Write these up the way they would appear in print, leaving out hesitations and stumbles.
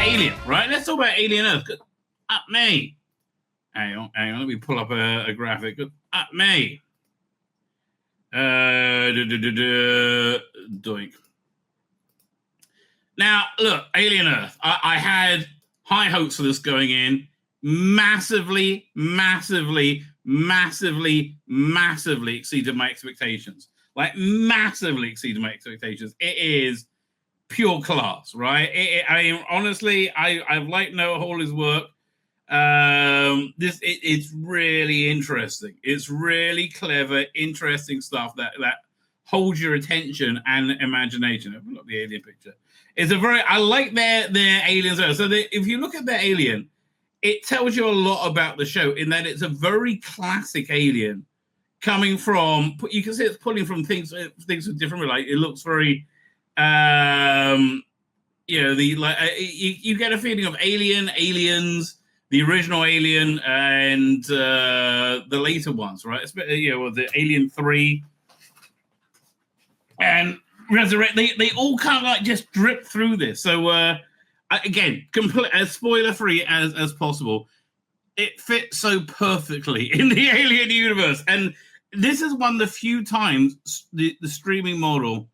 Alien, right? Let's talk about Alien Earth. At me. Hang on. Let me pull up a graphic. At me. Doink. Now, look, Alien Earth. I had high hopes for this going in. Massively exceeded my expectations. Like, massively exceeded my expectations. It is pure class, right? Honestly, I've liked Noah Hawley's work. It's really interesting. It's really clever, interesting stuff that holds your attention and imagination. I've got the alien picture. I like their aliens. So if you look at the alien, it tells you a lot about the show in that it's a very classic alien coming from. You can see it's pulling from things with different. Like it looks very. You get a feeling of Aliens, the original Alien, and the later ones, right? The Alien 3 and Resurrect. They all kind of like just drip through this. So again, as spoiler free as possible. It fits so perfectly in the Alien universe, and this is one of the few times the streaming model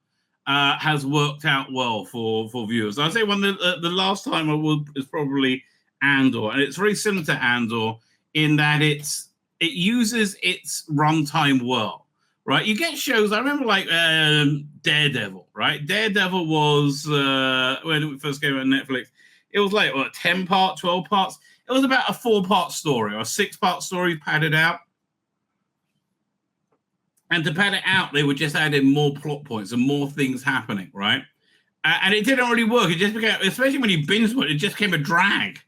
has worked out well for viewers. I'd say the last time is probably Andor, and it's very similar to Andor in that it uses its runtime well, right? You get shows. I remember like Daredevil, right? Daredevil was when it first came out on Netflix. It was like 10 parts, 12 parts. It was about a 4-part story or a 6-part story padded out. And to pad it out, they were just adding more plot points and more things happening, right? And it didn't really work. It just became, especially when you binge it just became a drag.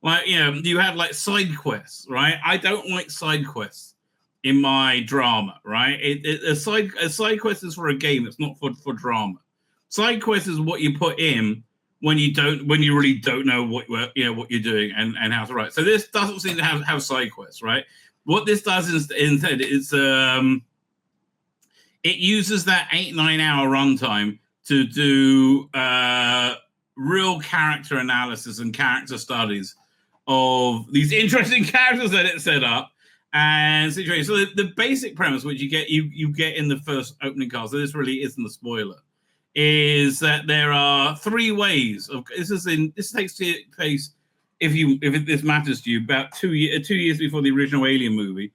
Like, you have like side quests, right? I don't like side quests in my drama, right? A side quest is for a game. It's not for drama. Side quest is what you put in when you really don't know what you're doing and how to write. So this doesn't seem to have side quests, right? What this does instead is it uses that 8-9 hour runtime to do real character analysis and character studies of these interesting characters that it set up and situations. So the basic premise, which you get in the first opening cast, so this really isn't a spoiler, is that there are 3 ways of this takes place if this matters to you about 2 years before the original Alien movie.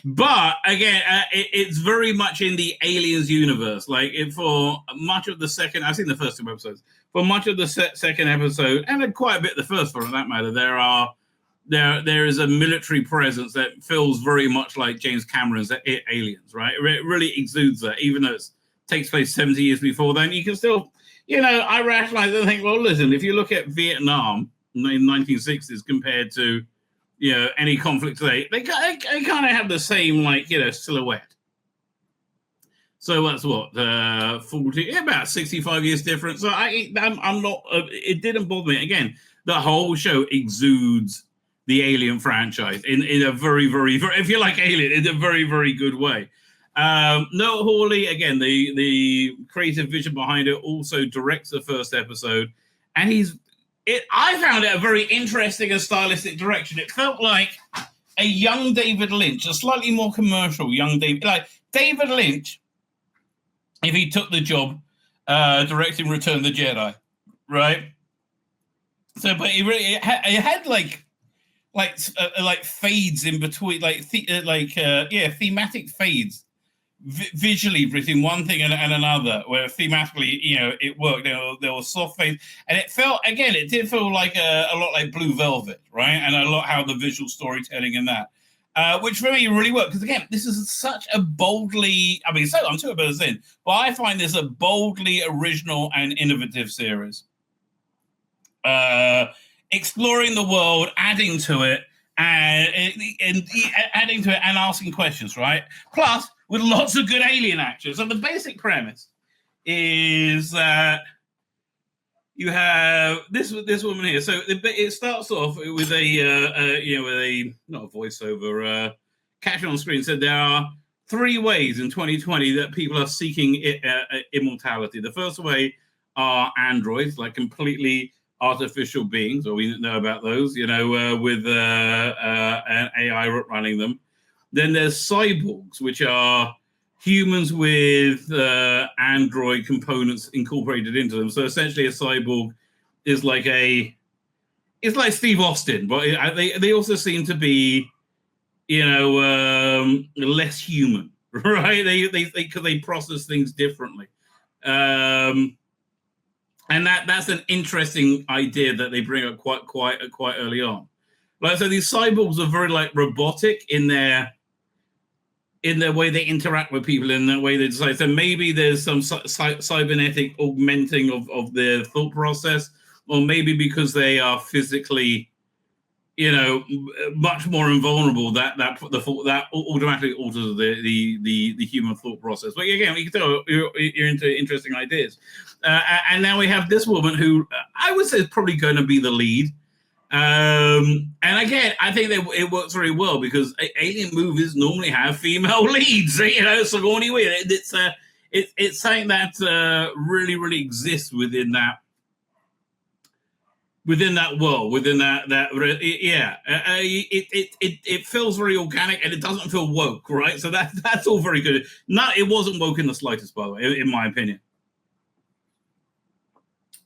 But again, it's very much in the Aliens universe. Like for much of the second, I've seen the first 2 episodes. For much of the second episode, and quite a bit the first one, for that matter, there is a military presence that feels very much like James Cameron's Aliens, right? It really exudes that, even though it takes place 70 years before then. You can still, I rationalize and think, well, listen, if you look at Vietnam in the 1960s compared to any conflict today, they kind of have the same silhouette. So that's what 40, about 65 years difference. So I'm not. It didn't bother me. Again, the whole show exudes the Alien franchise in a very, very, very, if you like Alien, in a very, very good way. Noah Hawley, again, the creative vision behind it, also directs the first episode, and I found it a very interesting and stylistic direction. It felt like a young David Lynch, a slightly more commercial young David. Like David Lynch, if he took the job directing Return of the Jedi, right? So, but it had like fades in between, thematic fades. Visually between one thing and another, where thematically, it worked. There was soft fades, and it did feel like a lot like Blue Velvet, right? And a lot how the visual storytelling in that, which for me really worked. Because again, this is such a boldly, I'm 2 episodes in, but I find this a boldly original and innovative series. Exploring the world, adding to it, and adding to it, and asking questions, right? Plus, with lots of good alien action. So the basic premise is that you have this woman here. So it starts off with a not a voiceover caption on screen said there are 3 ways in 2020 that people are seeking immortality. The first way are androids, like completely artificial beings, or we didn't know about those, with an AI running them. Then there's cyborgs, which are humans with android components incorporated into them. So essentially, a cyborg is like Steve Austin, but they also seem to be, less human, right? They process things differently. And that's an interesting idea that they bring up quite early on. Like, so these cyborgs are very like robotic in their way they interact with people, in the way they decide. So maybe there's some cybernetic augmenting of their thought process, or maybe because they are physically, much more invulnerable, that automatically alters the human thought process. But again, you can tell you're into interesting ideas. And now we have this woman who I would say is probably going to be the lead. And again, I think it works very well because alien movies normally have female leads. Sigourney Weaver. It's something that really, really exists within that world, it feels very organic and it doesn't feel woke, right? So that's all very good. It wasn't woke in the slightest, by the way, in my opinion.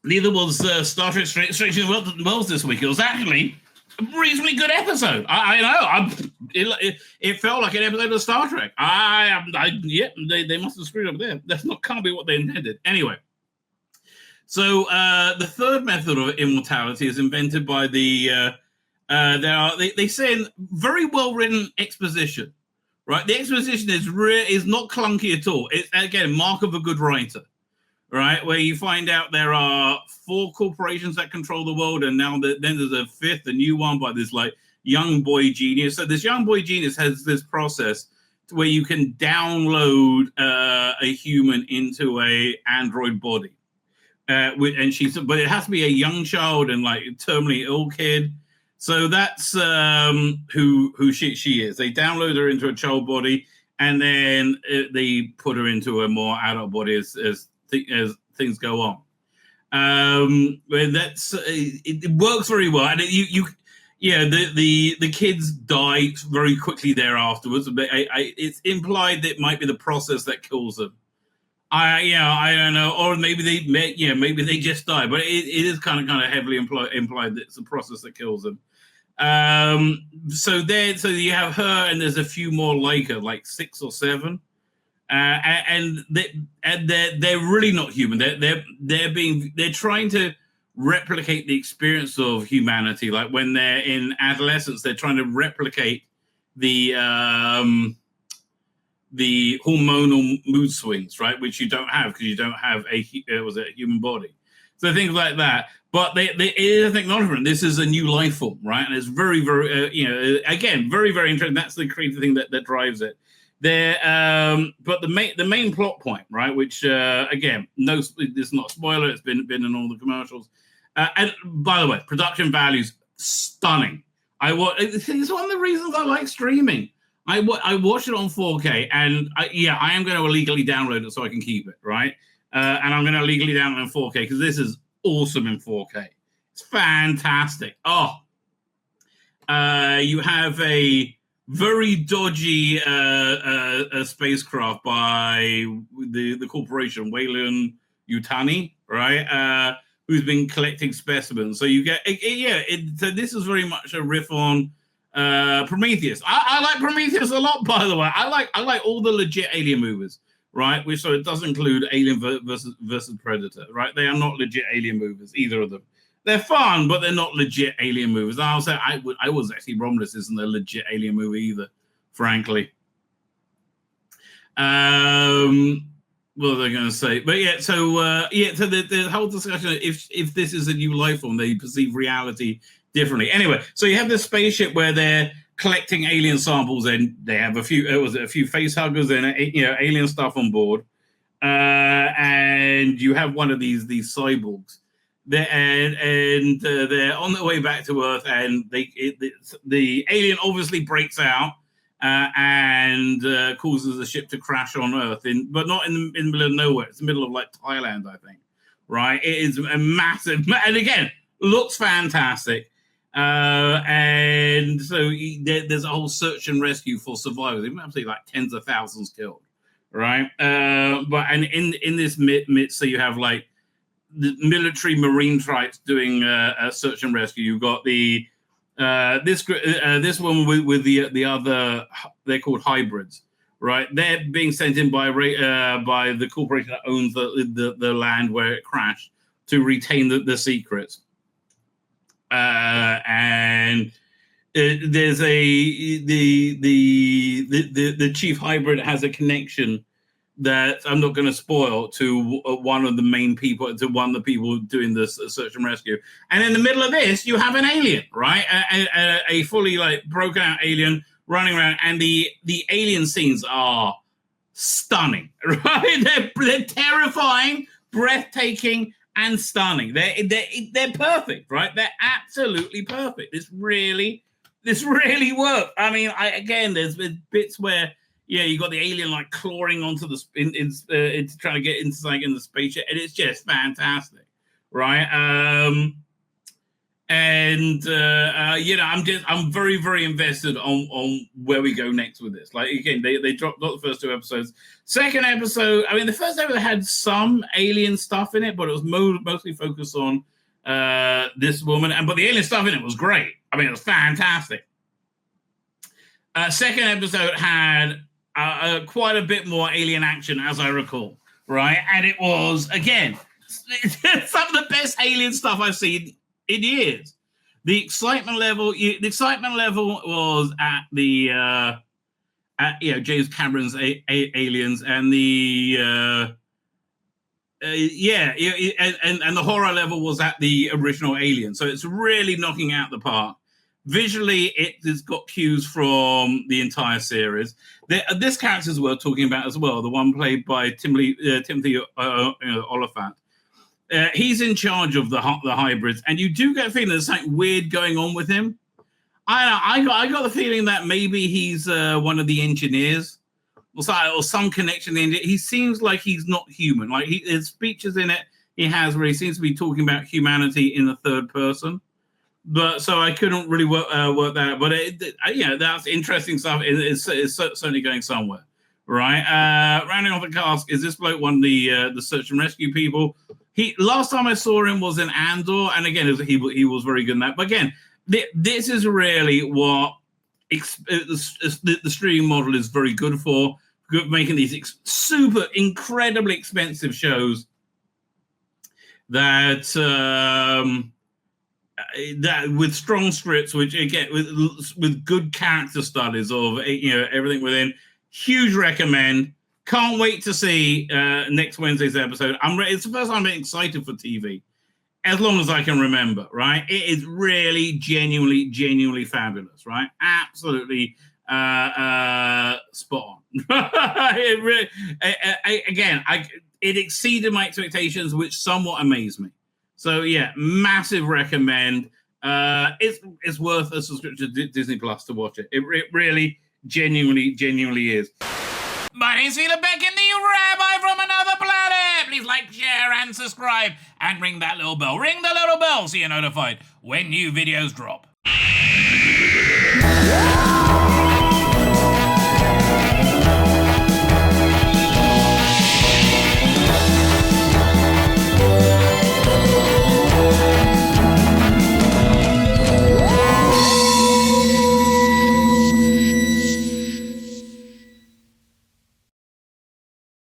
Neither was Star Trek Strange New Worlds this week. It was actually a reasonably good episode. I know. It felt like an episode of Star Trek. They must have screwed up there. Can't be what they intended. Anyway. So the third method of immortality is invented by they say very well written exposition, right? The exposition is not clunky at all. It's again mark of a good writer, right? Where you find out there are 4 corporations that control the world, and now then there's a 5th, a new one by this like young boy genius. So this young boy genius has this process where you can download a human into a android body. But it has to be a young child and like terminally ill kid. So that's who she is. They download her into a child body, and then they put her into a more adult body as things go on. It works very well, and the kids die very quickly there afterwards. But it's implied that it might be the process that kills them. I don't know, or maybe they just die, but it is kind of heavily implied that it's the process that kills them. So you have her, and there's a few more like her, like 6 or 7, and they're really not human. They're trying to replicate the experience of humanity. Like when they're in adolescence, they're trying to replicate the hormonal mood swings, right? Which you don't have because you don't have a human body. So things like that. But it is an acknowledgement. This is a new life form, right? And it's very, very, again, very, very interesting. That's the creative thing that drives it. But the main plot point, right? Which again, this is not a spoiler. It's been in all the commercials. And by the way, production values stunning. It's one of the reasons I like streaming. I watched it on 4K, and I am going to illegally download it so I can keep it, right? And I'm going to illegally download it in 4K because this is awesome in 4K. It's fantastic. You have a very dodgy spacecraft by the corporation, Weyland Yutani, right? Who's been collecting specimens. So you get, so this is very much a riff on Prometheus. I like Prometheus a lot, by the way. I like all the legit alien movies, right? So it does include Alien versus Predator, right? They are not legit alien movies, either of them. They're fun, but they're not legit alien movies. And I'll say I was actually Romulus isn't a legit alien movie either, frankly. What are they going to say? But so the whole discussion, if this is a new life form, they perceive reality differently. Anyway, so you have this spaceship where they're collecting alien samples, and they have a few face huggers and alien stuff on board, and you have one of these cyborgs. They're on their way back to Earth, and the alien obviously breaks out and causes the ship to crash on Earth, but not in the middle of nowhere. It's the middle of like Thailand, I think. Right? It is a massive, and again, looks fantastic. And so there's a whole search and rescue for survivors. It might be like tens of thousands killed, right? But in this midst, so you have like the military marine tribes doing a search and rescue. You've got the this one with the other, they're called hybrids, right? They're being sent in by the corporation that owns the land where it crashed to retain the secrets. And there's the chief hybrid has a connection that I'm not going to spoil to one of the main people, to one of the people doing this search and rescue. And in the middle of this, you have an alien, right? A fully like broken out alien running around, and the alien scenes are stunning, right? They're terrifying, breathtaking, and stunning. They're perfect, right? They're absolutely perfect. This really works. I mean, there's bits where you got the alien like clawing onto the it's trying to get into something in the spaceship, and it's just fantastic, right? I'm very, very invested on where we go next with this. Like, again, they dropped not the first two episodes. Second episode, I mean, the first episode had some alien stuff in it, but it was mostly focused on this woman. But the alien stuff in it was great. I mean, it was fantastic. Second episode had quite a bit more alien action, as I recall, right? And it was, again, some of the best alien stuff I've seen in years. The excitement level was at the James Cameron's Aliens, and the and the horror level was at the original Alien. So it's really knocking out the park. Visually, it has got cues from the entire series. This character's worth talking about as well, the one played by Timothy Oliphant. He's in charge of the hybrids, and you do get a feeling there's something weird going on with him. I got the feeling that maybe he's one of the engineers, or some connection. He seems like he's not human. Like his speeches in it, he has where he seems to be talking about humanity in the third person. But so I couldn't really work that out. But that's interesting stuff. It's certainly going somewhere, right? Rounding off the cast is this bloke, one of the search and rescue people. Last time I saw him was in Andor, and again, he was very good in that. But again, this is really what the streaming model is very good for, making these super incredibly expensive shows that with strong scripts, which again with good character studies of everything within. Huge recommend. Can't wait to see next Wednesday's episode. It's the first time I'm excited for TV, as long as I can remember, right? It is really, genuinely fabulous, right? Absolutely spot on. It really, it exceeded my expectations, which somewhat amazed me. So yeah, massive recommend. It's worth a subscription to Disney Plus to watch it. It really, genuinely is. My name's Tzvi Lebetkin, the Rabbi from another planet. Please like, share, and subscribe, and ring that little bell. Ring the little bell so you're notified when new videos drop.